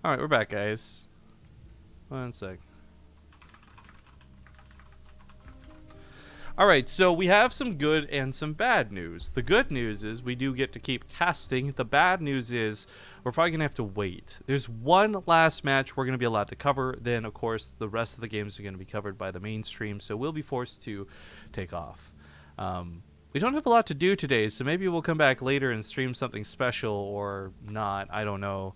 All right, we're back, guys. One sec. All right, so we have some good and some bad news. The good news is we do get to keep casting. The bad news is we're probably going to have to wait. There's one last match we're going to be allowed to cover. Then, of course, the rest of the games are going to be covered by the mainstream, so we'll be forced to take off. We don't have a lot to do today, so maybe we'll come back later and stream something special or not. I don't know.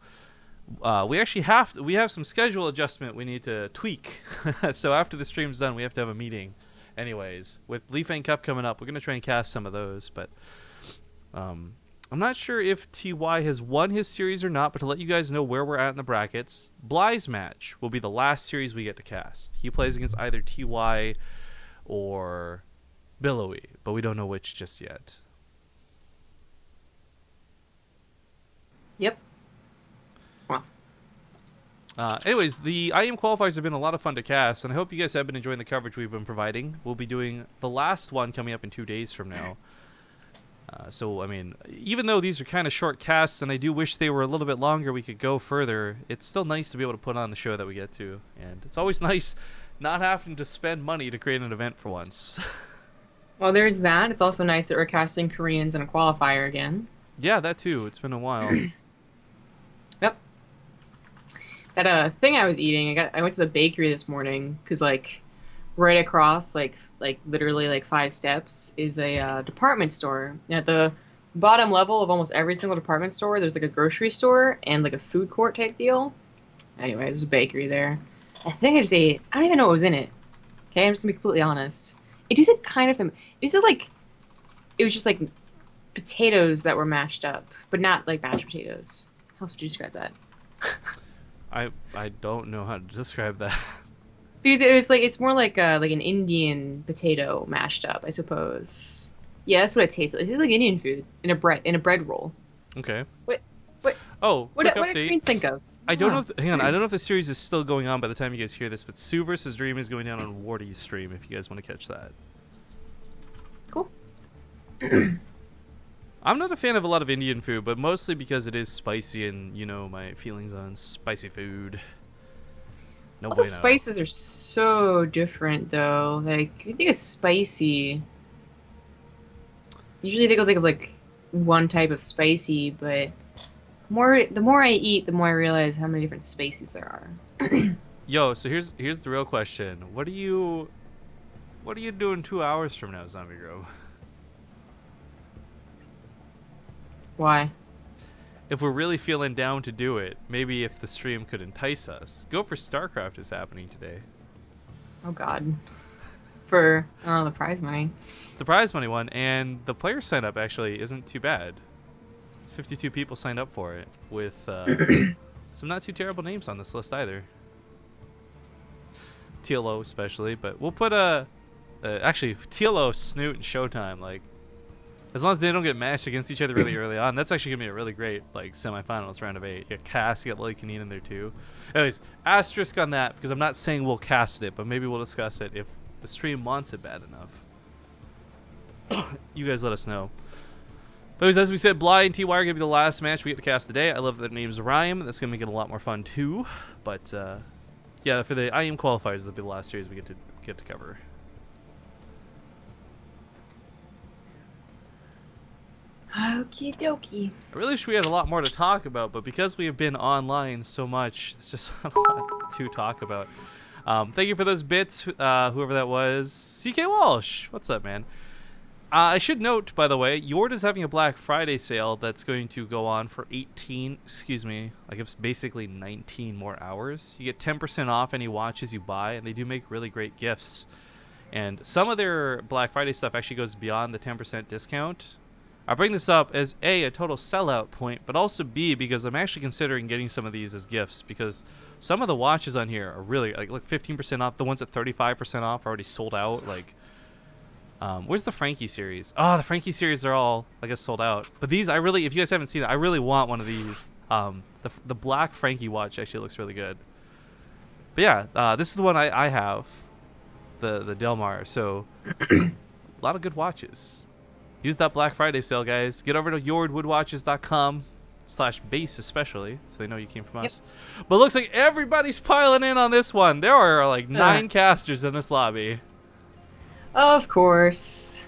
We actually have some schedule adjustment we need to tweak. So after the stream's done, we have to have a meeting. Anyways, with Leaf Fang Cup coming up, we're gonna try and cast some of those. But I'm not sure if TY has won his series or not. But to let you guys know where we're at in the brackets, Bly's match will be the last series we get to cast. He plays against either TY or Billowy, but we don't know which just yet. Yep. Anyways, the IEM qualifiers have been a lot of fun to cast, and I hope you guys have been enjoying the coverage we've been providing. We'll be doing the last one coming up in 2 days from now. So, I mean, even though these are kind of short casts, and I do wish they were a little bit longer, we could go further, it's still nice to be able to put on the show that we get to. And it's always nice not having to spend money to create an event for once. Well, there's that. It's also nice that we're casting Koreans in a qualifier again. Yeah, that too. It's been a while. Yep. That thing I was eating, I went to the bakery this morning because like right across like literally like 5 steps is a department store. At the bottom level of almost every single department store, there's like a grocery store and like a food court type deal. Anyway, there's a bakery there. I think I just ate. I don't even know what was in it. Okay, I'm just gonna be completely honest. It tasted kind of. It tasted like it was just like potatoes that were mashed up, but not like mashed potatoes. How else would you describe that? I don't know how to describe that. Because it was like it's more like an Indian potato mashed up, I suppose. Yeah, that's what it tastes like. It tastes like Indian food in a bread roll. Okay. What Oh, what quick did update. Queens think of? I don't know. Hang on. I don't know if the series is still going on by the time you guys hear this, but Sue vs. Dream is going down on Wardy's stream. If you guys want to catch that. Cool. I'm not a fan of a lot of Indian food, but mostly because it is spicy, and you know my feelings on spicy food. No All bueno. the spices are so different, though. Like, if you think of spicy, usually they go think of like one type of spicy, but the more I eat, the more I realize how many different spices there are. Yo, so here's the real question. What are you doing 2 hours from now, Zombie Grove? Why? If we're really feeling down to do it, maybe if the stream could entice us. Go for StarCraft is happening today. Oh God. For I don't know, the prize money. It's the prize money one, and the player sign up actually isn't too bad. 52 people signed up for it, with some not too terrible names on this list either. TLO especially, but we'll put actually TLO, Snoot, and Showtime. Like, as long as they don't get matched against each other really early on, that's actually gonna be a really great like semifinals round of 8. You got Cass, you got Lily Canine in there too. Anyways, asterisk on that because I'm not saying we'll cast it, but maybe we'll discuss it if the stream wants it bad enough. You guys let us know. But as we said, Bly and TY are going to be the last match we get to cast today. I love that names rhyme. That's going to make it a lot more fun, too. But, yeah, for the IEM qualifiers, that'll be the last series we get to cover. Okie dokie. I really wish we had a lot more to talk about, but because we have been online so much, there's just not a lot to talk about. Thank you for those bits, whoever that was. CK Walsh, what's up, man? I should note, by the way, Yord is having a Black Friday sale that's going to go on for I guess basically 19 more hours. You get 10% off any watches you buy, and they do make really great gifts. And some of their Black Friday stuff actually goes beyond the 10% discount. I bring this up as a total sellout point, but also B, because I'm actually considering getting some of these as gifts, because some of the watches on here are really, like, look, 15% off. The ones at 35% off are already sold out, like... where's the Frankie series? Oh, the Frankie series are all, I guess, sold out. But these, if you guys haven't seen it, I really want one of these. The black Frankie watch actually looks really good. But yeah, this is the one I have, the Delmar. So, a lot of good watches. Use that Black Friday sale, guys. Get over to yordwoodwatches.com. /base especially, so they know you came from Yep. us. But it looks like everybody's piling in on this one. There are like 9 casters in this lobby. Of course.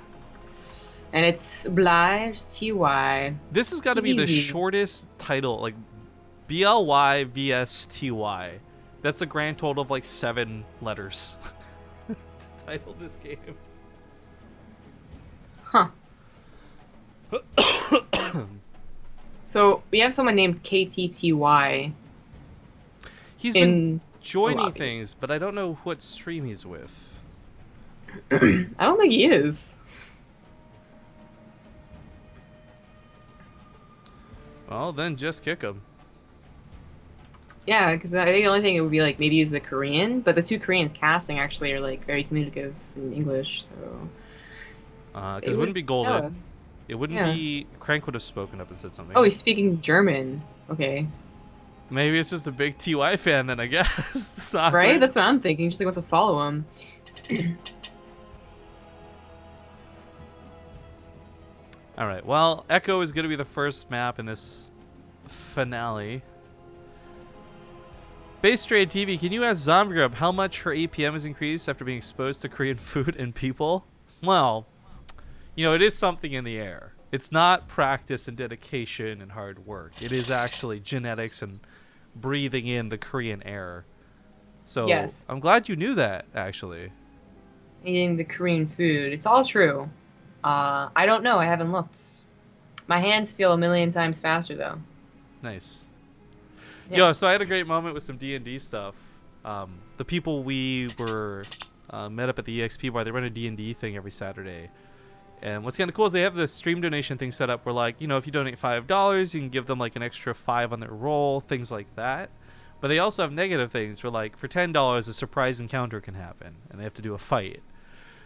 And it's Blige TY. This has got to be the TvZ. shortest title, like BLY vs TY. That's a grand total of like 7 letters to title this game. Huh. So we have someone named KTTY. He's in been joining lobby. things, but I don't know what stream he's with. I don't think he is. Well, then just kick him. Yeah, because I think the only thing it would be like maybe he's the Korean, but the 2 Koreans casting actually are like very communicative in English, so. Because it wouldn't be tell Golden. us. It wouldn't Yeah. be... Crank would have spoken up and said something. Oh, he's speaking German. Okay. Maybe it's just a big TY fan then, I guess. It's not Right? like- That's what I'm thinking. Just like wants to follow him. Alright, well, Echo is going to be the first map in this finale. BaseTradeTV, can you ask Zombie Grub how much her APM has increased after being exposed to Korean food and people? Well, you know, it is something in the air. It's not practice and dedication and hard work. It is actually genetics and breathing in the Korean air. So Yes. I'm glad you knew that, actually. Eating the Korean food. It's all true. I don't know. I haven't looked. My hands feel a million times faster, though. Nice. Yeah. Yo, so I had a great moment with some D&D stuff. The people we were met up at the EXP bar, they run a D&D thing every Saturday. And what's kind of cool is they have the stream donation thing set up where, like, you know, if you donate $5, you can give them, like, an extra 5 on their roll, things like that. But they also have negative things where, like, for $10, a surprise encounter can happen, and they have to do a fight.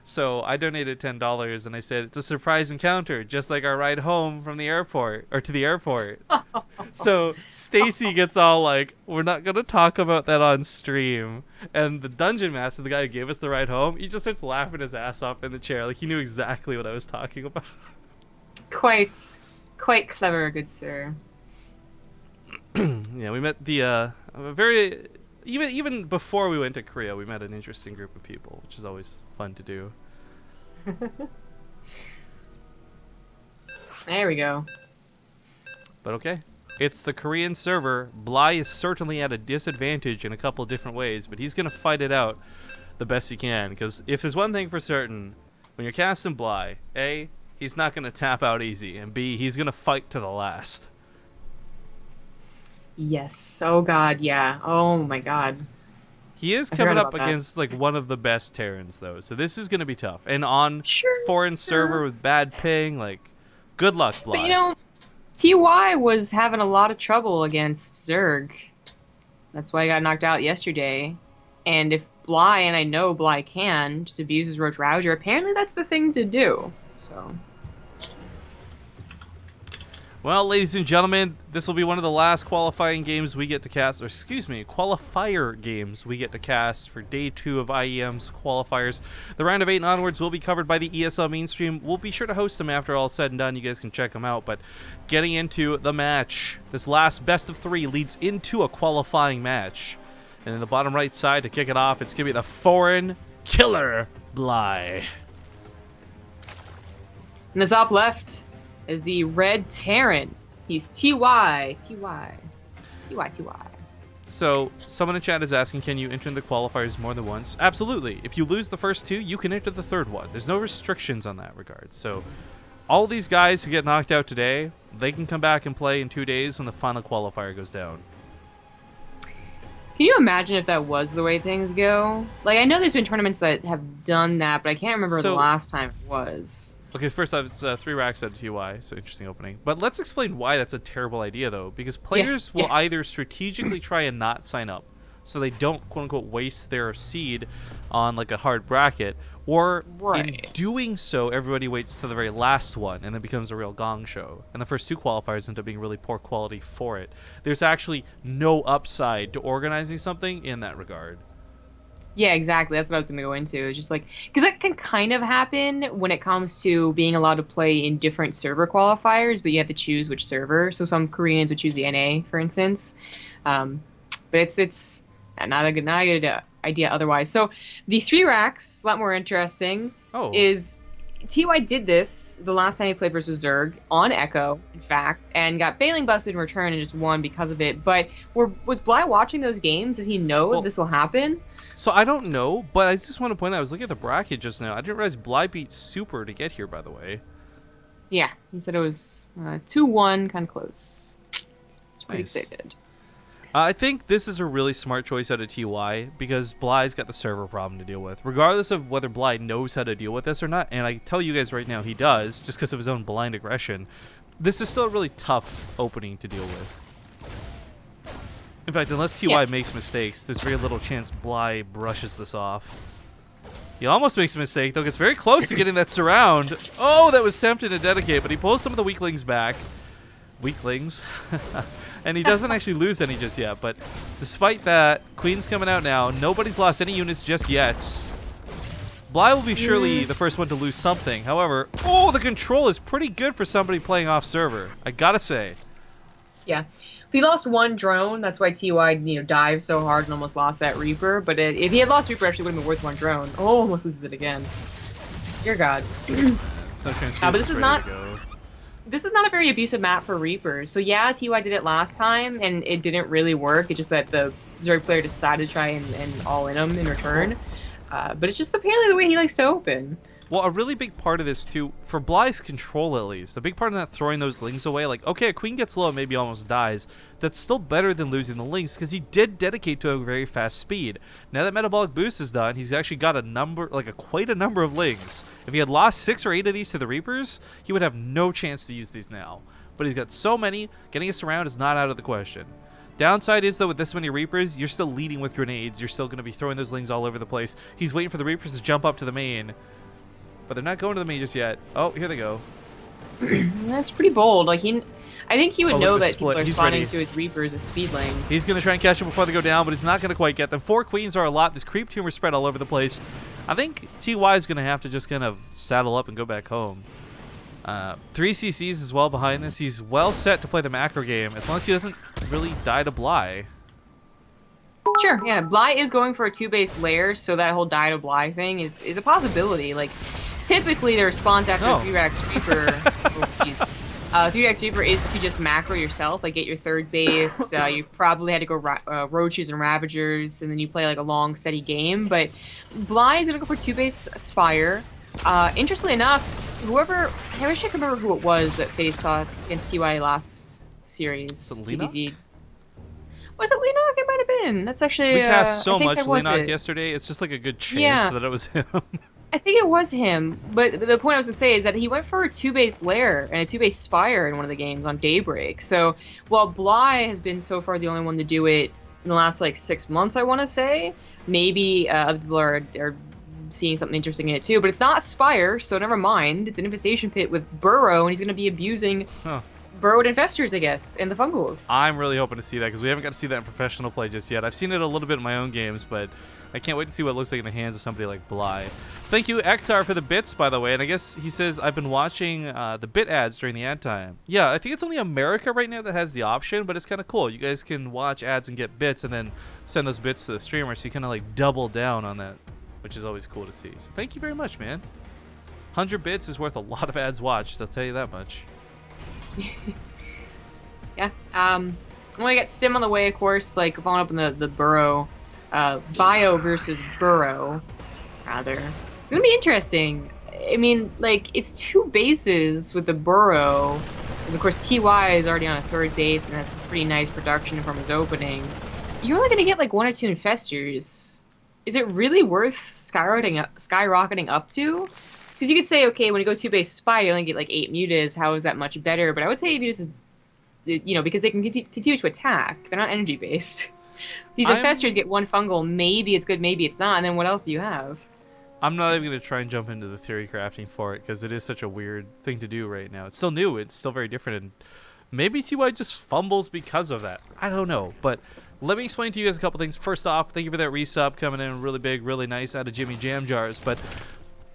So I donated $10, and I said, it's a surprise encounter, just like our ride home from the airport, or to the airport. So Stacy gets all like, we're not going to talk about that on stream. And the dungeon master, the guy who gave us the ride home, he just starts laughing his ass off in the chair. Like, he knew exactly what I was talking about. Quite clever, good sir. Yeah, we met the very... Even before we went to Korea, we met an interesting group of people, which is always fun to do. There we go. But okay. It's the Korean server. Bly is certainly at a disadvantage in a couple of different ways, but he's going to fight it out the best he can. Because if there's one thing for certain, when you're casting Bly, A, he's not going to tap out easy, and B, he's going to fight to the last. Yes. Oh god, yeah. Oh my god. He is I coming forgot up about that. against like one of the best Terrans, though, so this is going to be tough. And on Sure. foreign server with bad ping, like, good luck, Bly. But you know, TY was having a lot of trouble against Zerg. That's why he got knocked out yesterday. And if Bly, and I know Bly can, just abuses Roach Rouger, apparently that's the thing to do. So. Well, ladies and gentlemen, this will be one of the last qualifying games we get to cast, or excuse me, qualifier games we get to cast for day 2 of IEM's qualifiers. The round of 8 and onwards will be covered by the ESL mainstream. We'll be sure to host them after all said and done. You guys can check them out. But getting into the match, this last best of 3 leads into a qualifying match. And in the bottom right side to kick it off, it's going to be the foreign killer Bly. In the top left is the Red Terran. He's TY. So, someone in chat is asking, can you enter the qualifiers more than once? Absolutely. If you lose the first 2, you can enter the third one. There's no restrictions on that regard. So, all these guys who get knocked out today, they can come back and play in 2 days when the final qualifier goes down. Can you imagine if that was the way things go? Like, I know there's been tournaments that have done that, but I can't remember the So- last time it was. Okay, first off, it's 3 racks out of TY, so interesting opening. But let's explain why that's a terrible idea, though, because players will either strategically try and not sign up, so they don't, quote-unquote, waste their seed on, like, a hard bracket, or in Right. doing so, everybody waits to the very last one, and it becomes a real gong show. And the first 2 qualifiers end up being really poor quality for it. There's actually no upside to organizing something in that regard. Yeah, exactly. That's what I was going to go into. It's just like, because that can kind of happen when it comes to being allowed to play in different server qualifiers, but you have to choose which server. So some Koreans would choose the NA, for instance. Um, but it's not a good idea otherwise. So the three racks, a lot more interesting, Oh, is TY did this the last time he played versus Zerg on Echo, in fact, and got Bailing busted in return and just won because of it. But was Bly watching those games? Does he know well, this will happen? so I don't know, but I just want to point out, I was looking at the bracket just now. I didn't realize Bly beat Super to get here, by the way. Yeah, he said it was 2-1, kind of close. It's pretty Nice. excited. I think this is a really smart choice out of TY because Bly's got the server problem to deal with. Regardless of whether Bly knows how to deal with this or not, and I tell you guys right now he does, just because of his own blind aggression, this is still a really tough opening to deal with. In fact, unless TY makes mistakes, there's very little chance Bly brushes this off. He almost makes a mistake, though gets very close to getting that surround. Oh, that was tempting to dedicate, but he pulls some of the weaklings back. Weaklings. And he doesn't actually lose any just yet, but despite that, Queen's coming out now. Nobody's lost any units just yet. Bly will be surely the first one to lose something. However, oh, the control is pretty good for somebody playing off server. I gotta say. Yeah. He lost one drone. That's why TY, dived so hard and almost lost that Reaper. But if he had lost Reaper, it actually would have been worth one drone. Oh, almost loses it again. Dear God. So But this is not a very abusive map for Reapers. So yeah, TY did it last time, and it didn't really work. It's just that the Zerg player decided to try and all-in him in return. But it's just apparently the way he likes to open. Well, a really big part of this, too, for Bly's control at least, a big part of that throwing those lings away, like, okay, a queen gets low and maybe almost dies, that's still better than losing the lings, because he did dedicate to a very fast speed. Now that metabolic boost is done, he's actually got quite a number of lings. If he had lost 6 or 8 of these to the Reapers, he would have no chance to use these now. But he's got so many, getting us around is not out of the question. Downside is, though, with this many Reapers, you're still leading with grenades, you're still going to be throwing those lings all over the place. He's waiting for the Reapers to jump up to the main, but they're not going to the main just yet. Oh, here they go. That's pretty bold. I think he would know that people are He's spawning ready. to his Reapers as speedlings. He's going to try and catch them before they go down, but he's not going to quite get them. 4 queens are a lot. This creep tumor spread all over the place. I think TY is going to have to just kind of saddle up and go back home. 3 CCs as well behind this. He's well set to play the macro game, as long as he doesn't really die to Bly. Sure, yeah. Bly is going for a 2-base lair, so that whole die to Bly thing is a possibility. Like, typically the response after a 3-Rax Reaper, 3-Rax Reaper is to just macro yourself, like get your 3rd base. You probably had to go Roaches and Ravagers, and then you play like a long, steady game. But Bly is going to go for 2-base Spire. Interestingly enough, I wish I could remember who it was that faced off against TY last series. TvZ. Was it Leenock? It might have been. That's actually. We cast so much Leenock yesterday, it's just like a good chance that it was him. I think it was him. But the point I was going to say is that he went for a 2-base lair and a 2-base Spire in one of the games on Daybreak. So while Bly has been so far the only one to do it in the last like 6 months, I want to say, maybe other people are seeing something interesting in it too. But it's not Spire, so never mind. It's an infestation pit with Burrow, and he's going to be abusing burrowed infestors, I guess, and the fungals. I'm really hoping to see that, because we haven't got to see that in professional play just yet. I've seen it a little bit in my own games, but I can't wait to see what it looks like in the hands of somebody like Bly. Thank you, Ektar, for the bits, by the way. And I guess he says, I've been watching the bit ads during the ad time. Yeah, I think it's only America right now that has the option, but it's kind of cool. You guys can watch ads and get bits and then send those bits to the streamer, so you kind of like double down on that, which is always cool to see. So thank you very much, man. 100 bits is worth a lot of ads watched, I'll tell you that much. Yeah. When I got Stim on the way, of course, like following up on the Burrow, Bio versus Burrow, rather. It's gonna be interesting. I mean, like, it's 2 bases with the Burrow, because of course TY is already on a 3rd base, and that's pretty nice production from his opening. You're only gonna get like 1 or 2 infestors. Is it really worth skyrocketing up to? Because you could say, okay, when you go 2-base Spy, you only get like 8 mutas. How is that much better? But I would say mutas is, because they can continue to attack. They're not energy based. These infestors get 1 fungal. Maybe it's good, maybe it's not. And then what else do you have? I'm not even going to try and jump into the theory crafting for it, because it is such a weird thing to do right now. It's still new. It's still very different. And Maybe TY just fumbles because of that. I don't know, but let me explain to you guys a couple things. First off, thank you for that resub coming in really big, really nice out of Jimmy Jam Jars. But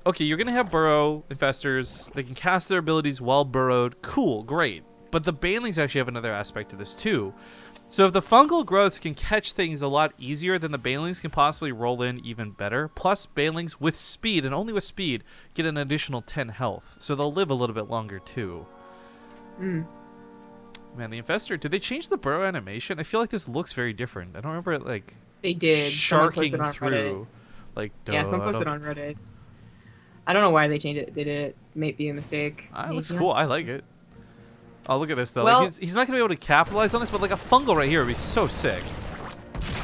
okay, you're gonna have burrow infestors. They can cast their abilities while burrowed. Cool, great. But the banelings actually have another aspect to this too. So if the fungal growths can catch things a lot easier, then the banelings can possibly roll in even better. Plus, banelings with speed, and only with speed, get an additional 10 health. So they'll live a little bit longer too. Man, the infestor, did they change the burrow animation? I feel like this looks very different. I don't remember it like They did. Someone posted sharking on through. Reddit. Like, Yeah, someone posted on Reddit. I don't know why they changed it. They did it. May be a mistake. It looks cool. I like it. Oh, look at this though. Well, like, he's not gonna be able to capitalize on this, but like a fungal right here would be so sick.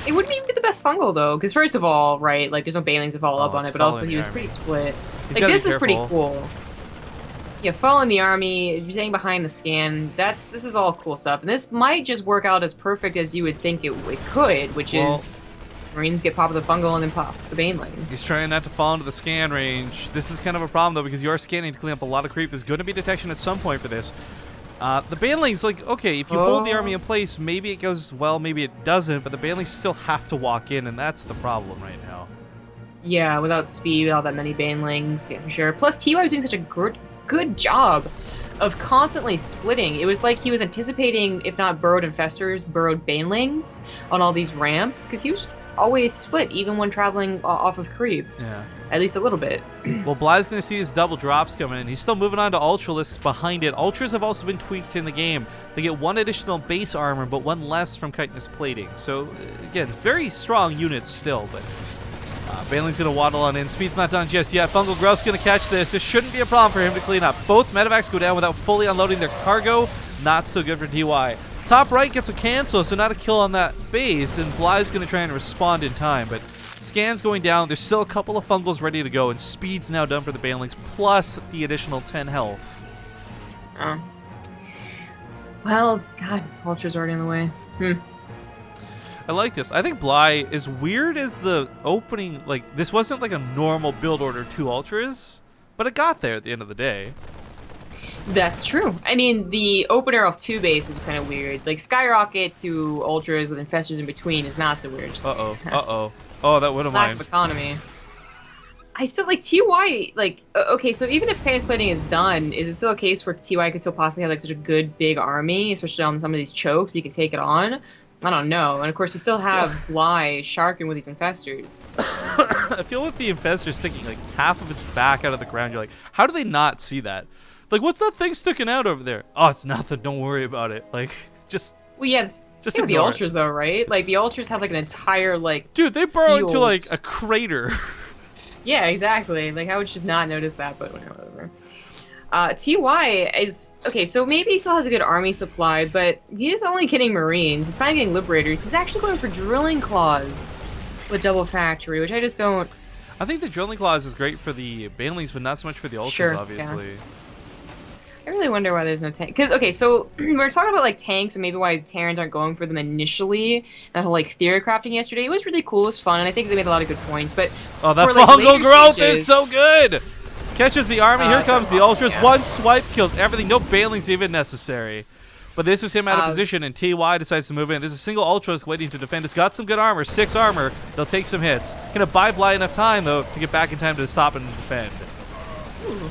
It wouldn't even be the best fungal though, because first of all, right, like there's no banelings to follow up on it's it, but also following he the was army. pretty split. He's Like gotta be this is pretty careful. cool. Yeah, following the army, staying behind the scan. This is all cool stuff, and this might just work out as perfect as you would think it could, which is Marines get pop with the fungal and then pop the banelings. He's trying not to fall into the scan range. This is kind of a problem though, because you are scanning to clean up a lot of creep. There's going to be detection at some point for this. The banelings, like, okay, if you hold the army in place, maybe it goes well, maybe it doesn't, but the banelings still have to walk in, and that's the problem right now. Yeah, without speed, without that many banelings, yeah, for sure. Plus, TY was doing such a good job of constantly splitting. It was like he was anticipating, if not burrowed infestors, burrowed banelings on all these ramps, because he was just always split, even when traveling off of creep. Yeah. At least a little bit. Well, Bly's going to see his double drops coming in. He's still moving on to Ultralisks behind it. Ultras have also been tweaked in the game. They get one additional base armor, but one less from chitinous plating. So, again, very strong units still, but Baneling's going to waddle on in. Speed's not done just yet. Fungal Growth's going to catch this. This shouldn't be a problem for him to clean up. Both medevacs go down without fully unloading their cargo. Not so good for TY. Top right gets a cancel, so not a kill on that base, and Bly's going to try and respond in time, but Scan's going down. There's still a couple of fungals ready to go, and speed's now done for the Banelings, plus the additional 10 health. Well, God, Ultra's already in the way. I like this. I think Bly, as weird as the opening, like, this wasn't like a normal build order 2 Ultras, but it got there at the end of the day. That's true. I mean, the opener of 2 base is kind of weird. Like, Skyrocket to Ultras with Infestors in between is not so weird. Uh-oh. Oh, that would have Lack mind. of economy. I still, like, TY, like, okay, so even if Chaos Plating is done, is it still a case where TY could still possibly have, like, such a good, big army, especially on some of these chokes, he could take it on? I don't know. And, of course, we still have Bly sharking with these Infestors. I feel with the Infestor sticking, like, half of its back out of the ground. You're like, how do they not see that? Like, what's that thing sticking out over there? Oh, it's nothing. Don't worry about it. Like, just... Well, yeah, just the ignore Ultras, though, right? Like, the Ultras have, like, an entire, like... Dude, they burrow into, field. like, a crater. Yeah, exactly. Like, I would just not notice that, but whatever. TY is... Okay, so maybe he still has a good army supply, but he is only getting Marines. He's finally getting Liberators. He's actually going for Drilling Claws with Double Factory, which I just don't... I think the Drilling Claws is great for the Banelings, but not so much for the Ultras, Sure, obviously. yeah. I really wonder why there's no tank. Because, okay, so we were talking about, like, tanks and maybe why Terrans aren't going for them initially. That whole, like, theory crafting yesterday. It was really cool. It was fun, and I think they made a lot of good points. But oh, that for, like, fungal later growth stages, is so good! Catches the army. Here comes the Ultras. yeah. One swipe kills everything. No Banelings even necessary. But this is him out of position, and TY decides to move in. There's a single Ultras waiting to defend. It's got some good armor. 6 armor. They'll take some hits. Gonna buy Bly enough time, though, to get back in time to stop and defend. Ooh.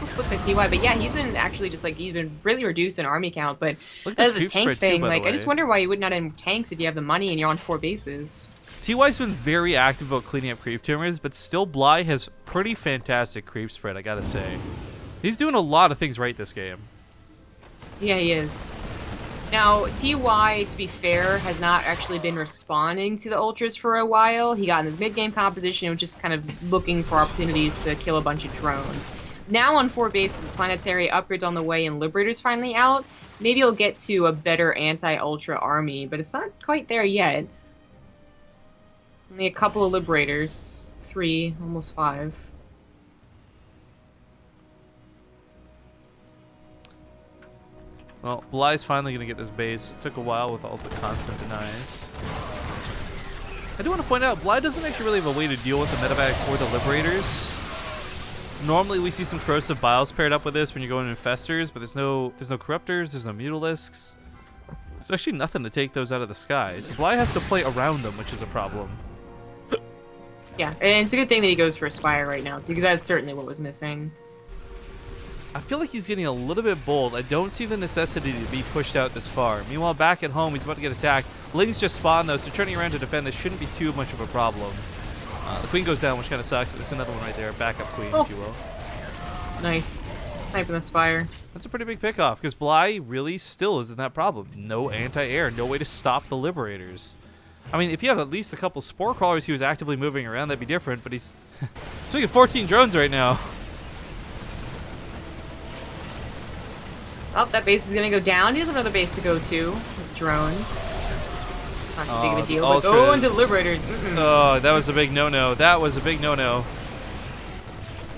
Split by TY, but yeah, he's been actually just like he's been really reduced in army count. But Look at that's this the creep tank spread, thing. too, by the Like, I just way. wonder why you would not have tanks if you have the money and you're on 4 bases. TY's been very active about cleaning up creep tumors, but still Bly has pretty fantastic creep spread, I gotta say. He's doing a lot of things right this game. Yeah, he is. Now, TY, to be fair, has not actually been responding to the Ultras for a while. He got in his mid-game composition and was just kind of looking for opportunities to kill a bunch of drones. Now on 4 bases, planetary upgrades on the way and Liberators finally out. Maybe he'll get to a better anti-Ultra army, but it's not quite there yet. Only a couple of Liberators. 3, almost 5. Well, Bly's finally going to get this base. It took a while with all the constant denies. I do want to point out, Bly doesn't actually really have a way to deal with the medevacs or the Liberators. Normally we see some corrosive biles paired up with this when you're going to infestors, but there's no corruptors, there's no mutalisks. There's actually nothing to take those out of the sky. So Bly has to play around them, which is a problem. Yeah, and it's a good thing that he goes for a Spire right now, too, because that's certainly what was missing. I feel like he's getting a little bit bold. I don't see the necessity to be pushed out this far. Meanwhile, back at home, he's about to get attacked. Lings just spawned, though, so turning around to defend this shouldn't be too much of a problem. The queen goes down, which kind of sucks, but there's another one right there. Backup queen, if you will. Nice. Sniping the Spire. That's a pretty big pickoff, because Bly really still isn't that problem. No anti-air, no way to stop the Liberators. I mean, if he had at least a couple Spore Crawlers he was actively moving around, that'd be different, but he's speaking 14 drones right now. Oh, that base is going to go down. He has another base to go to with drones. Not too big of a deal, but go into Liberators. Oh, that was a big no-no. That was a big no-no.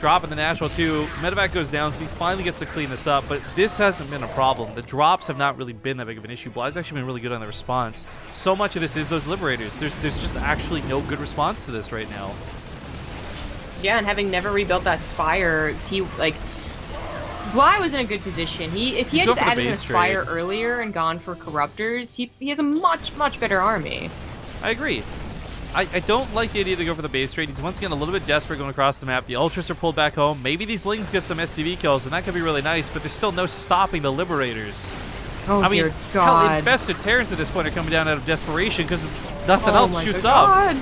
Dropping the natural, too. Medevac goes down, so he finally gets to clean this up, but this hasn't been a problem. The drops have not really been that big of an issue. Bly's actually been really good on the response. So much of this is those Liberators. There's just actually no good response to this right now. Yeah, and having never rebuilt that Spire, Bly was in a good position. If he had just added in a Spire earlier and gone for Corruptors, he has a much, much better army. I agree. I don't like the idea to go for the base trade. He's once again a little bit desperate going across the map. The Ultras are pulled back home. Maybe these Lings get some SCV kills, and that could be really nice, but there's still no stopping the Liberators. Oh, I mean, dear God. hell, infested Terrans at this point are coming down out of desperation because nothing else shoots up.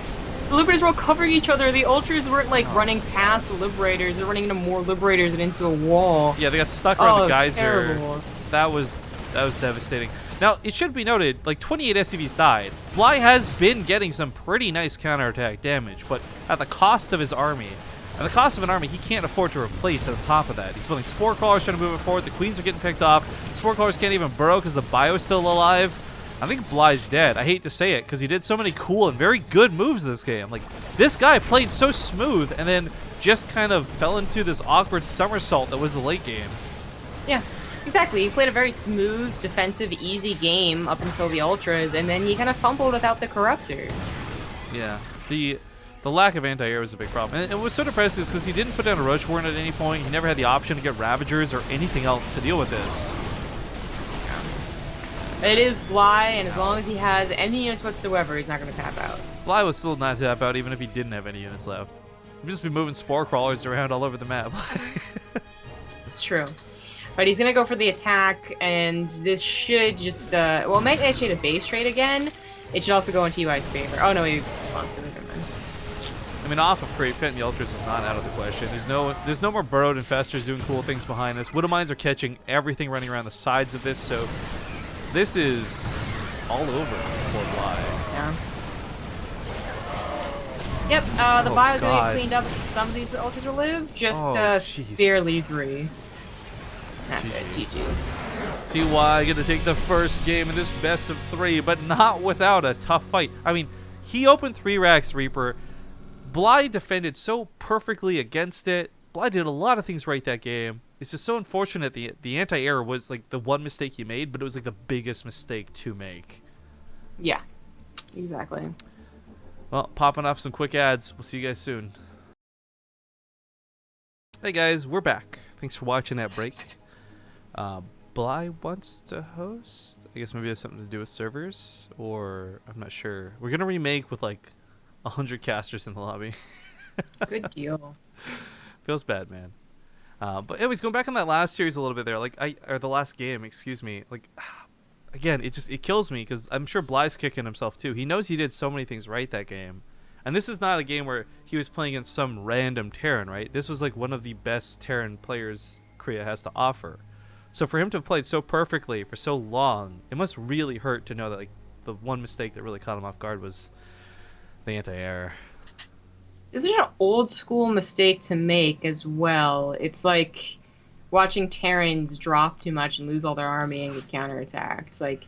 The Liberators were all covering each other. The Ultras weren't, running past the Liberators. They're running into more Liberators and into a wall. Yeah, they got stuck around the geyser. Terrible. That was devastating. Now, it should be noted, 28 SCVs died. Bly has been getting some pretty nice counterattack damage, but at the cost of his army. At the cost of an army he can't afford to replace on top of that. He's building Spore Crawlers trying to move it forward. The Queens are getting picked off. Spore Crawlers can't even burrow because the Bio's still alive. I think Bly's dead. I hate to say it because he did so many cool and very good moves this game. This guy played so smooth and then just kind of fell into this awkward somersault that was the late game. Yeah. Exactly. He played a very smooth, defensive, easy game up until the Ultras, and then he kind of fumbled without the Corruptors. Yeah. The lack of anti-air was a big problem. And it was so depressing because he didn't put down a Roach Warren at any point. He never had the option to get Ravagers or anything else to deal with this. Yeah. It is Bly, and as long as he has any units whatsoever, he's not going to tap out. Bly was still not tap out even if he didn't have any units left. He'd just be moving Spore Crawlers around all over the map. It's true. But he's going to go for the attack, and this should just, well, it might initiate a base trade again. It should also go into UI's favor. Oh, no, he responds to it. Never mind. I mean, off of Crate Pit and the Ultras is not out of the question. There's no more burrowed infestors doing cool things behind this. Widow Mines are catching everything running around the sides of this, so this is all over for Bly. Yeah. Yep, the Bio's going to get cleaned up. Some of these Ultras will live, just barely 3. Not good, GG. TY going to take the first game in this best of 3, but not without a tough fight. I mean, he opened 3 racks Reaper. Bly defended so perfectly against it. Bly did a lot of things right that game. It's just so unfortunate the anti-air was the one mistake he made, but it was the biggest mistake to make. Yeah, exactly. Well, popping off some quick ads. We'll see you guys soon. Hey guys, we're back. Thanks for watching that break. Bly wants to host? I guess maybe it has something to do with servers, or I'm not sure. We're gonna remake with 100 casters in the lobby. Good deal. Feels bad, man. But anyways, going back on that last series a little bit there, or the last game, excuse me. Again, it kills me because I'm sure Bly's kicking himself too. He knows he did so many things right that game. And this is not a game where he was playing against some random Terran, right? This was one of the best Terran players Korea has to offer. So for him to have played so perfectly for so long, it must really hurt to know that the one mistake that really caught him off guard was the anti-air. This is an old school mistake to make as well. It's like watching Terrans drop too much and lose all their army and get counterattacked.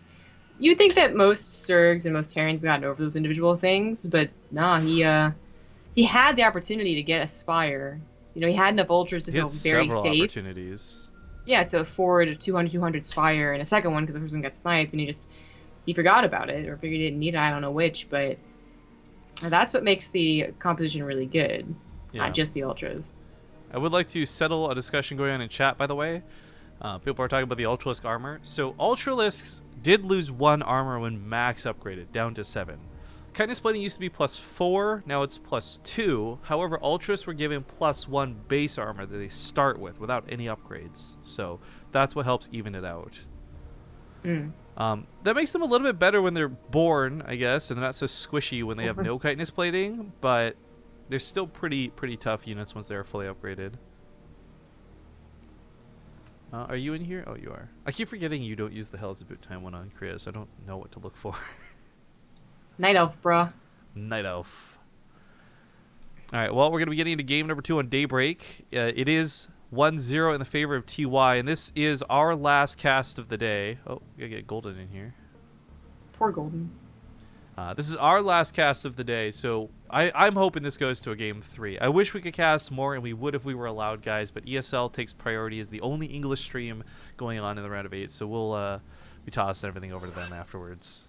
You'd think that most Zergs and most Terrans gotten over those individual things, but nah, he had the opportunity to get a Spire. He had enough Ultras to feel very safe. Opportunities. Yeah, to afford a 200 Spire and a second one because the first one got sniped, and he forgot about it or figured he didn't need it. I don't know which, but that's what makes the composition really good, not just the Ultras. I would like to settle a discussion going on in chat, by the way. People are talking about the Ultralisk armor. So Ultralisks did lose 1 armor when max upgraded, down to 7. Chitinous plating used to be +4, now it's +2. However, Ultras were given +1 base armor that they start with without any upgrades. So that's what helps even it out. That makes them a little bit better when they're born, I guess, and they're not so squishy when they have no chitinous plating, but they're still pretty tough units once they're fully upgraded. Are you in here? Oh, you are. I keep forgetting you don't use the Hell is a Boot Time one on Chris. I don't know what to look for. Night Elf, bruh. Night Elf. Alright, well, we're going to be getting into game number 2 on Daybreak. It is 1-0 in the favor of TY, and this is our last cast of the day. Oh, we gotta get Golden in here. Poor Golden. This is our last cast of the day, so I'm hoping this goes to a game 3. I wish we could cast more, and we would if we were allowed, guys, but ESL takes priority as the only English stream going on in the round of 8, so we'll be tossing everything over to them afterwards.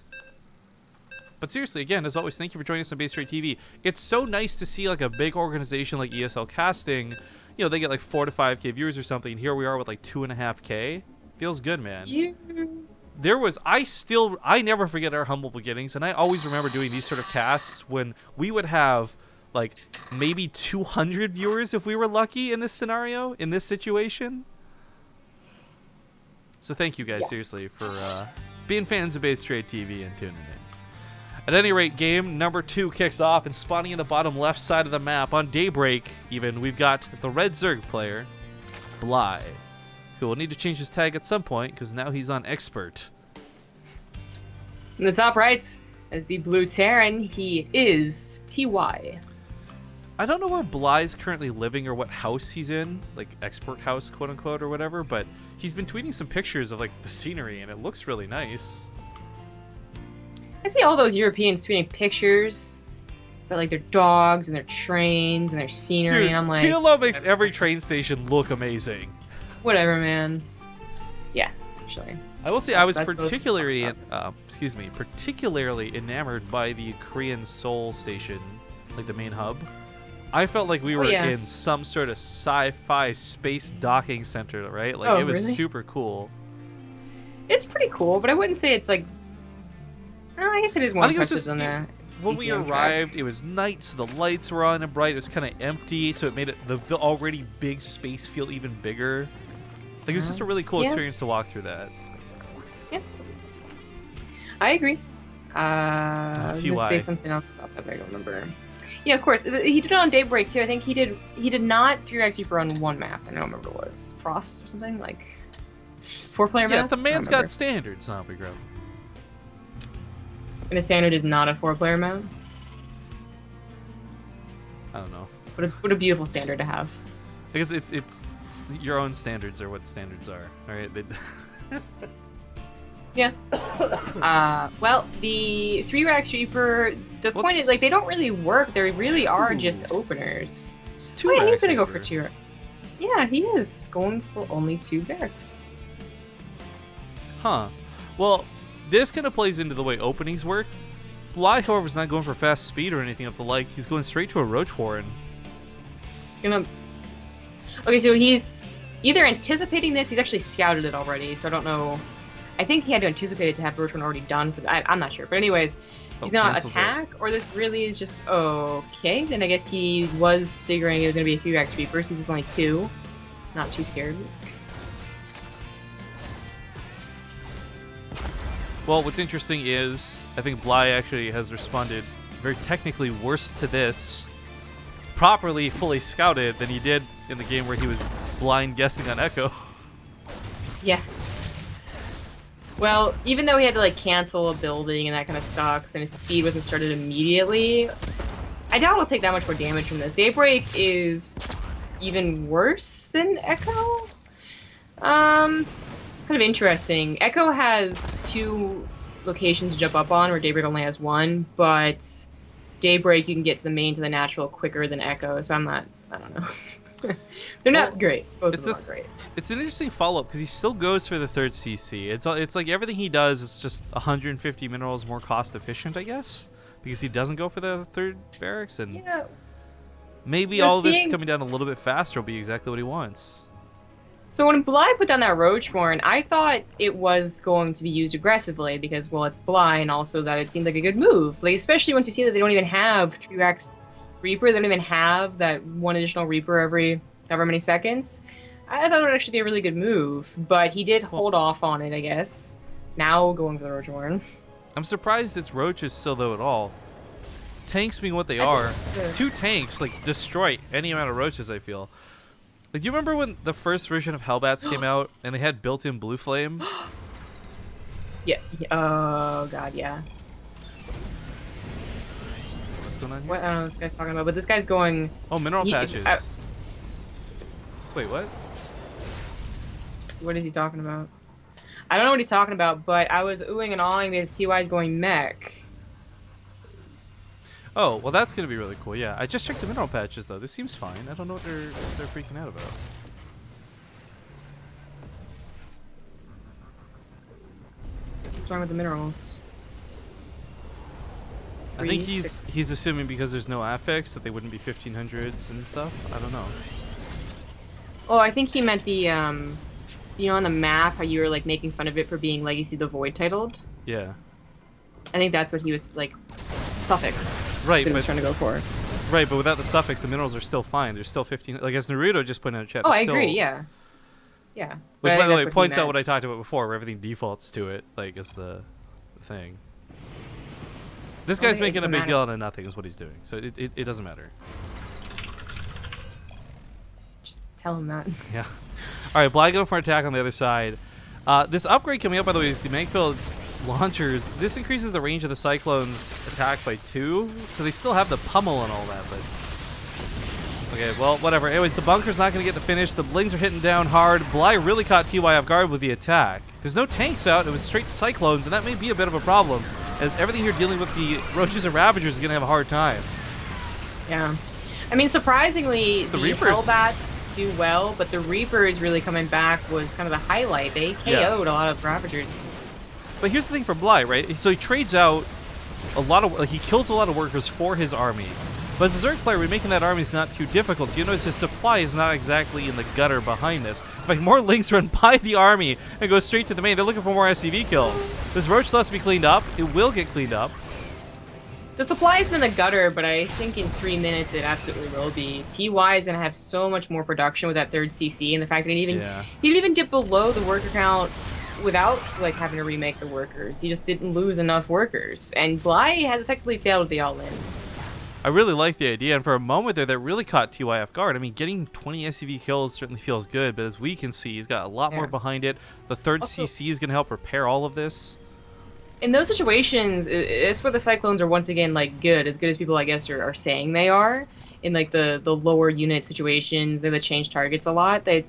But seriously, again, as always, thank you for joining us on BaseTradeTV. It's so nice to see like a big organization like ESL Casting. You know, they get like 4 to 5K viewers or something, and here we are with like 2.5K. Feels good, man. Yeah. I never forget our humble beginnings, and I always remember doing these sort of casts when we would have like maybe 200 viewers if we were lucky in this scenario, in this situation. So thank you guys, seriously, for being fans of BaseTradeTV and tuning in. At any rate, game number 2 kicks off, and spawning in the bottom left side of the map on Daybreak, even, we've got the red Zerg player, Bly, who will need to change his tag at some point, because now he's on Expert. In the top right, as the blue Terran, he is TY. I don't know where Bly's currently living or what house he's in, like Expert house, quote-unquote, or whatever, but he's been tweeting some pictures of like the scenery, and it looks really nice. I see all those Europeans tweeting pictures about like their dogs and their trains and their scenery, Dude, and I'm like, TLO makes every train station look amazing. Whatever, man. Yeah, actually. I will say I was That's particularly enamored by the Korean Seoul station, like the main hub. I felt like we were in some sort of sci-fi space docking center, right? Like it was really? super cool. It's pretty cool, but I wouldn't say it's like. Well, I guess it is more impressive than that. When we arrived, it was night, so the lights were on and bright. It was kind of empty, so it made the already big space feel even bigger. Like it was just a really cool experience to walk through that. Yeah, I agree. I was gonna say something else about that, but I don't remember. Yeah, of course. He did it on Daybreak too. I think he did not 3x for on one map. I don't remember what it was. Frost or something like 4-player map. Yeah, the man's got standards, Zombie Grub. And a standard is not a 4-player map. I don't know. What a beautiful standard to have. Because it's your own standards are what standards are. All right. Yeah. Well, the 3-rack Reaper. The point is, like, they don't really work. They really are just openers. It's 2 yeah, he's gonna go for 2. Yeah, he is going for only 2 barracks. Huh. Well, this kind of plays into the way openings work. Bly, however, is not going for fast speed or anything of the like. He's going straight to a Roach Warren. He's gonna. Okay, so he's either anticipating this. He's actually scouted it already, so I don't know. I think he had to anticipate it to have Roach Warren already done. I'm not sure, but anyways, he's gonna attack, or this really is just okay. Then I guess he was figuring it was gonna be a few X Reapers. Since it's only 2, not too scared. Well, what's interesting is I think Bly actually has responded very technically worse to this, properly fully scouted, than he did in the game where he was blind guessing on Echo. Yeah. Well, even though he had to like cancel a building and that kind of sucks, and his speed wasn't started immediately, I doubt he'll take that much more damage from this. Daybreak is even worse than Echo. Kind of interesting. Echo has 2 locations to jump up on, where Daybreak only has 1, but Daybreak you can get to the main to the natural quicker than Echo, so I don't know. They're not great. Both of them are great. It's an interesting follow-up because he still goes for the 3rd CC. It's like everything he does is just 150 minerals more cost efficient, I guess, because he doesn't go for the 3rd barracks. And yeah. Maybe all this coming down a little bit faster will be exactly what he wants. So when Bly put down that Roach Warren, I thought it was going to be used aggressively because, well, it's Bly, and also that it seemed like a good move. Like, especially once you see that they don't even have 3x Reaper, they don't even have that one additional Reaper every however many seconds. I thought it would actually be a really good move, but he did hold off on it, I guess. Now going for the Roach Warren. I'm surprised it's Roaches still, though, at all. Tanks being what they are, 2 tanks, like, destroy any amount of Roaches, I feel. Like, do you remember when the first version of Hellbats came out and they had built-in Blue Flame? Yeah. Oh, God, yeah. What's going on here? What? I don't know what this guy's talking about, but this guy's going... Oh, mineral patches. Wait, what? What is he talking about? I don't know what he's talking about, but I was oohing and awing because TY's going mech. Oh, well, that's going to be really cool. Yeah, I just checked the mineral patches, though. This seems fine. I don't know what they're freaking out about. What's wrong with the minerals? I think he's assuming because there's no affix that they wouldn't be 1500s and stuff. I don't know. Oh, I think he meant the, you know, on the map, how you were, like, making fun of it for being Legacy the Void titled? Yeah. I think that's what he was, like, suffix. Right, but he was trying to go for. Right, but without the suffix, the minerals are still fine. They're still 15. Like, as Naruto just put in a chat. Oh, I agree, yeah. Yeah. Which, by the way, points out what I talked about before, where everything defaults to it, like, is the thing. This guy's making a big deal out of nothing, is what he's doing. So it doesn't matter. Tell him that. Yeah. All right, Bly going for an attack on the other side. This upgrade coming up, by the way, is the Magfield launchers. This increases the range of the Cyclone's attack by 2, so they still have the pummel and all that, but... Okay, well, whatever. Anyways, the bunker's not going to get the finish. The blings are hitting down hard. Bly really caught TY off guard with the attack. There's no tanks out. It was straight to Cyclones, and that may be a bit of a problem, as everything here dealing with the Roaches and Ravagers is going to have a hard time. Yeah. I mean, surprisingly, the Hellbats do well, but the Reapers really coming back was kind of the highlight. They KO'd a lot of Ravagers. But here's the thing for Bly, right? So he trades out a lot of... Like, he kills a lot of workers for his army. But as a Zerg player, making that army is not too difficult. So you notice his supply is not exactly in the gutter behind this. In fact, more links run by the army and go straight to the main. They're looking for more SCV kills. This Roach still has to be cleaned up. It will get cleaned up. The supply is in the gutter, but I think in 3 minutes it absolutely will be. TY is going to have so much more production with that 3rd CC, and the fact that he didn't even dip below the worker count without like having to remake the workers. He just didn't lose enough workers, and Bly has effectively failed with the all-in. I really like the idea, and for a moment there, that really caught TY off guard. I mean, getting 20 SCV kills certainly feels good, but as we can see, he's got a lot more behind it. The 3rd CC is going to help repair all of this. In those situations, it's where the Cyclones are once again like good as people I guess are saying they are. In like the lower unit situations, they change targets a lot. They're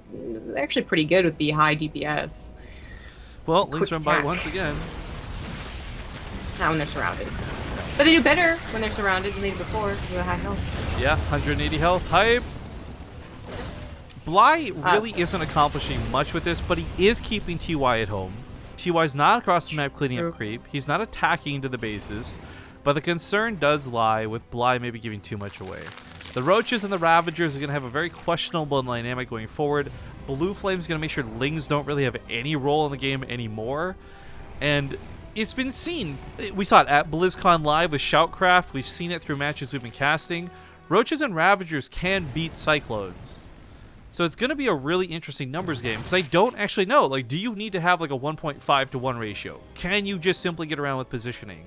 actually pretty good with the high DPS. Well, links run by once again. Not when they're surrounded. But they do better when they're surrounded than they did before with high health. Yeah, 180 health. Hype! Bly really isn't accomplishing much with this, but he is keeping TY at home. TY's not across the map cleaning up creep. He's not attacking into the bases. But the concern does lie with Bly maybe giving too much away. The Roaches and the Ravagers are going to have a very questionable dynamic going forward. Blue Flame's going to make sure Lings don't really have any role in the game anymore. And it's been seen. We saw it at BlizzCon Live with Shoutcraft. We've seen it through matches we've been casting. Roaches and Ravagers can beat Cyclones. So it's going to be a really interesting numbers game, because I don't actually know. Like, do you need to have like a 1.5 to 1 ratio? Can you just simply get around with positioning?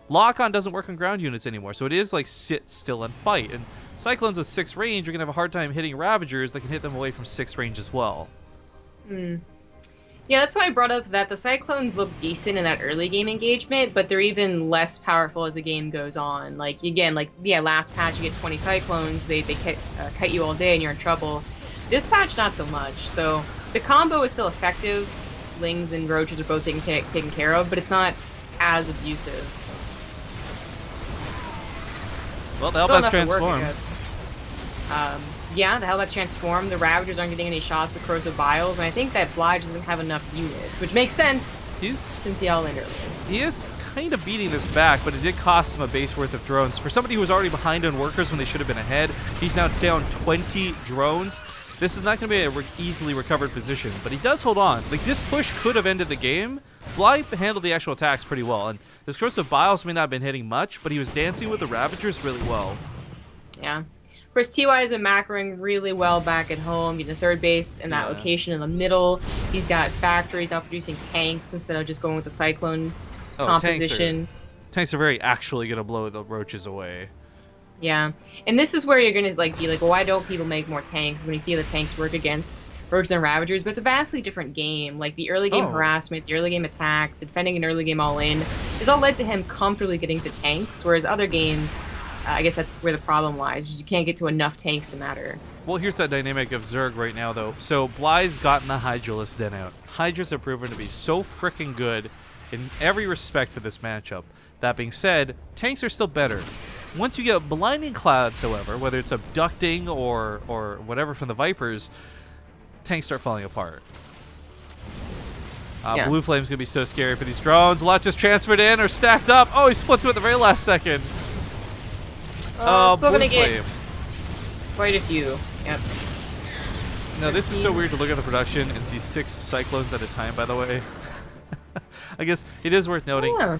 Lock-on doesn't work on ground units anymore, so it is like sit still and fight. And Cyclones with 6 range are going to have a hard time hitting Ravagers that can hit them away from 6 range as well. Yeah, that's why I brought up that the Cyclones look decent in that early game engagement, but they're even less powerful as the game goes on. Like, again, like, yeah, last patch you get 20 Cyclones, they kite you all day and you're in trouble. This patch, not so much. So the combo is still effective. Lings and Roaches are both taken care of, but it's not as abusive. Well, the Hellbats transform. Yeah, the Hellbats transform. The Ravagers aren't getting any shots with Corrosive Biles, and I think that Bly doesn't have enough units, which makes sense since he all in early. He is kind of beating this back, but it did cost him a base worth of drones. For somebody who was already behind on workers when they should have been ahead, he's now down 20 drones. This is not going to be an easily recovered position, but he does hold on. Like, this push could have ended the game. Bly handled the actual attacks pretty well, and this Corsair Biles may not have been hitting much, but he was dancing with the Ravagers really well. Yeah. Of course, TY has been macroing really well back at home, getting the third base in that location in the middle. He's got factories now producing tanks instead of just going with the Cyclone composition. Tanks are very actually going to blow the roaches away. Yeah, and this is where you're gonna be like, well, why don't people make more tanks? When you see the tanks work against roaches and ravagers, but it's a vastly different game. Like the early game harassment, the early game attack, the defending an early game all in, has all led to him comfortably getting to tanks. Whereas other games, I guess that's where the problem lies. Is you can't get to enough tanks to matter. Well, here's that dynamic of Zerg right now, though. So Bly's gotten the Hydralist Den out. Hydras have proven to be so freaking good in every respect for this matchup. That being said, tanks are still better. Once you get blinding clouds, however, whether it's abducting or whatever from the Vipers, tanks start falling apart. Blue Flame's going to be so scary for these drones. A lot just transferred in or stacked up. Oh, he splits them at the very last second. Still going to get quite a few. Yep. Now, this is so weird to look at the production and see 6 Cyclones at a time, by the way. I guess it is worth noting. Yeah.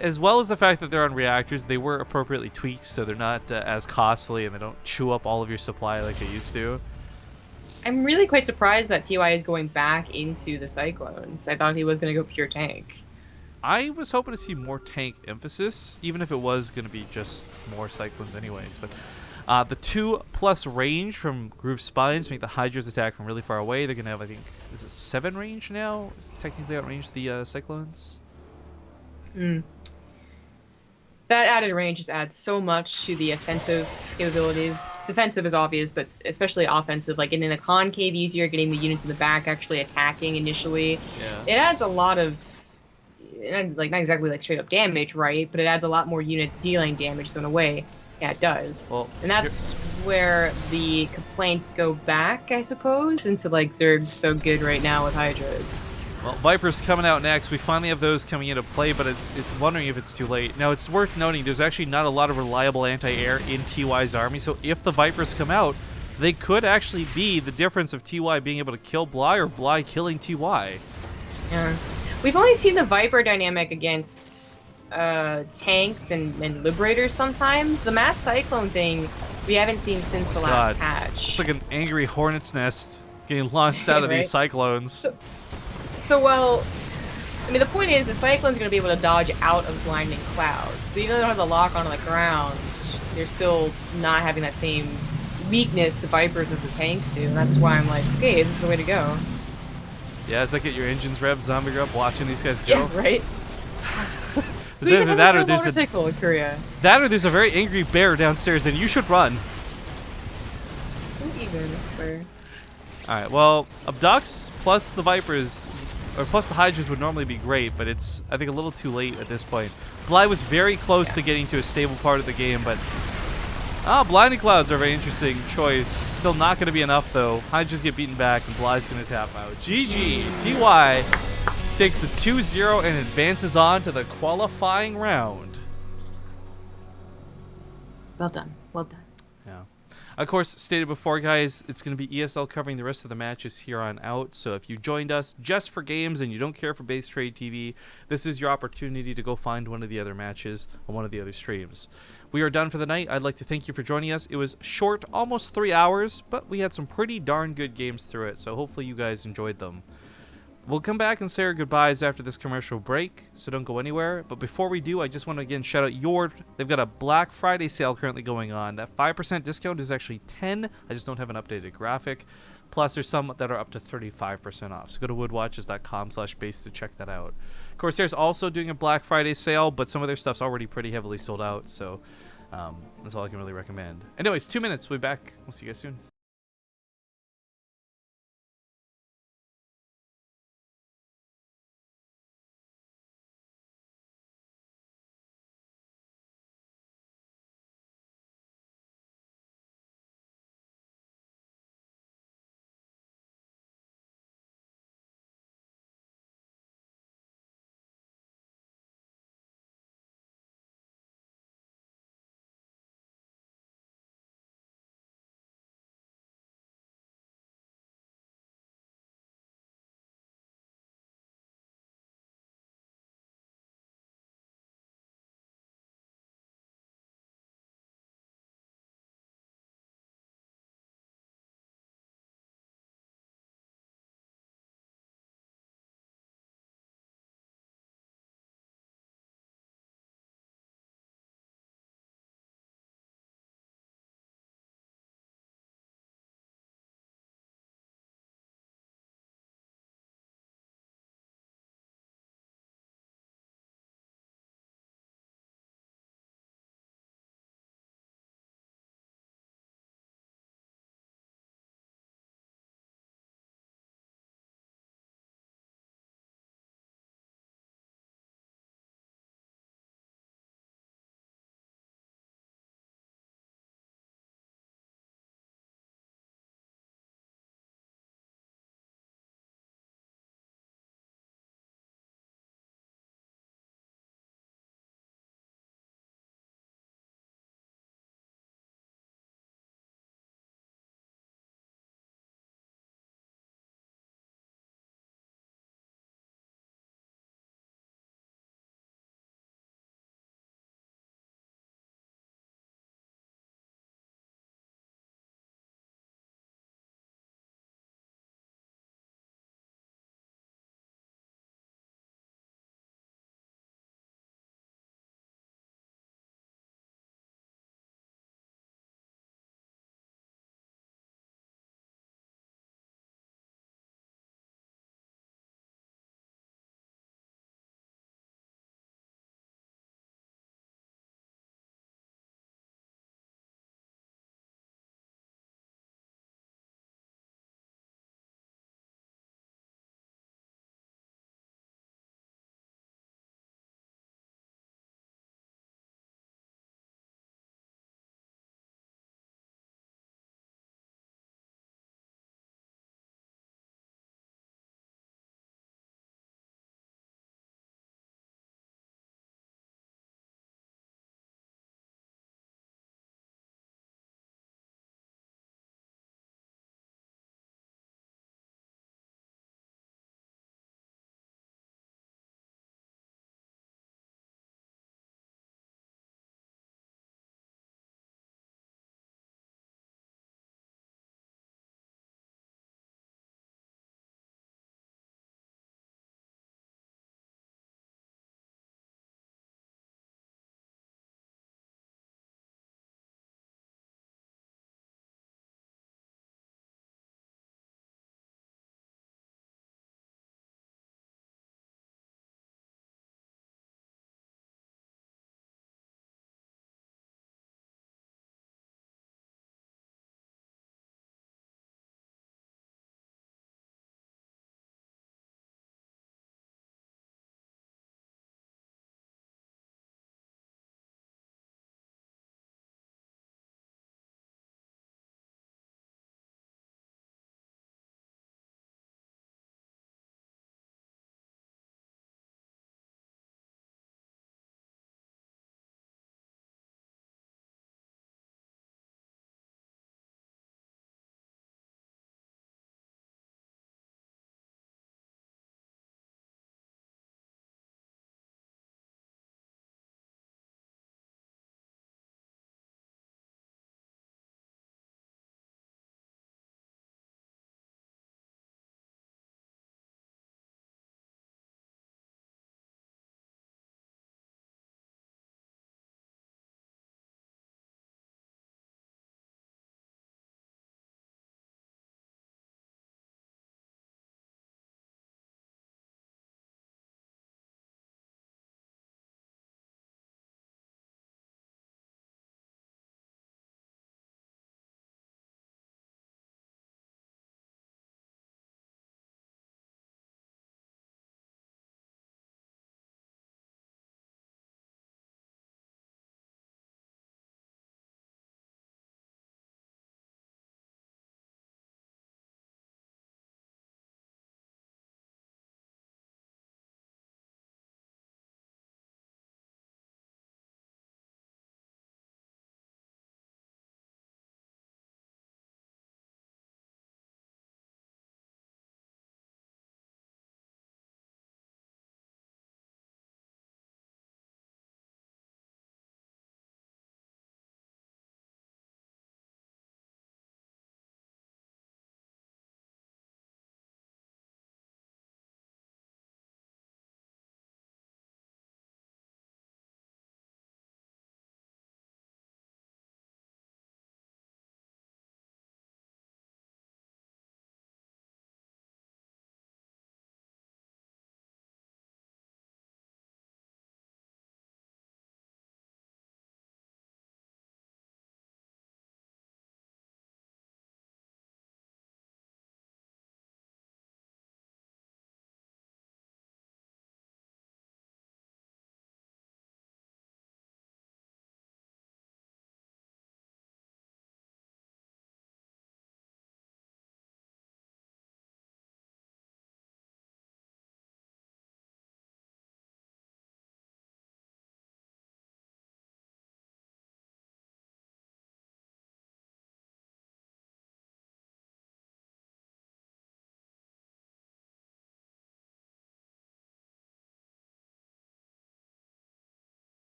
As well as the fact that they're on reactors, they were appropriately tweaked, so they're not as costly and they don't chew up all of your supply like they used to. I'm really quite surprised that TY is going back into the Cyclones. I thought he was going to go pure tank. I was hoping to see more tank emphasis, even if it was going to be just more Cyclones anyways. But the 2+ range from Groove Spines make the Hydras attack from really far away. They're going to have, I think, is it 7 range now? Technically outrange the Cyclones? That added range just adds so much to the offensive capabilities. Defensive is obvious, but especially offensive, like getting in a concave easier, getting the units in the back actually attacking initially. Yeah. It adds a lot of, like, not exactly like straight up damage, right? But it adds a lot more units dealing damage, so in a way, yeah, it does. Well, and that's where the complaints go back, I suppose, into like Zerg's so good right now with Hydras. Well, Viper's coming out next. We finally have those coming into play, but it's wondering if it's too late. Now, it's worth noting there's actually not a lot of reliable anti-air in TY's army, so if the Vipers come out, they could actually be the difference of TY being able to kill Bly or Bly killing TY. Yeah. We've only seen the Viper dynamic against tanks and Liberators sometimes. The Mass Cyclone thing we haven't seen since the last patch. It's like an angry hornet's nest getting launched out of these Cyclones. So, well, I mean, the point is the Cyclone's going to be able to dodge out of blinding clouds. So even though they don't have the lock on the ground, they're still not having that same weakness to Vipers as the tanks do. And that's why I'm like, okay, this is the way to go. Yeah, as I get your engines revved, zombie up, watching these guys go. Yeah, right? There's either that or there's a very angry bear downstairs, and you should run. Who even, I swear. Alright, well, Abducts plus the Vipers, or plus the Hydras would normally be great, but it's, I think, a little too late at this point. Bly was very close to getting to a stable part of the game, but... Blinding Clouds are a very interesting choice. Still not going to be enough, though. Hydras get beaten back, and Bly's going to tap out. GG! TY takes the 2-0 and advances on to the qualifying round. Well done. Well done. Yeah. Of course, stated before, guys, it's going to be ESL covering the rest of the matches here on out. So if you joined us just for games and you don't care for BaseTradeTV, this is your opportunity to go find one of the other matches on one of the other streams. We are done for the night. I'd like to thank you for joining us. It was short, almost 3 hours, but we had some pretty darn good games through it, so hopefully you guys enjoyed them. We'll come back and say our goodbyes after this commercial break, so don't go anywhere. But before we do, I just want to again shout out Yord. They've got a Black Friday sale currently going on. That 5% discount is actually 10. I just don't have an updated graphic. Plus, there's some that are up to 35% off. So go to woodwatches.com/base to check that out. Corsair's also doing a Black Friday sale, but some of their stuff's already pretty heavily sold out. So that's all I can really recommend. Anyways, 2 minutes. We'll be back. We'll see you guys soon.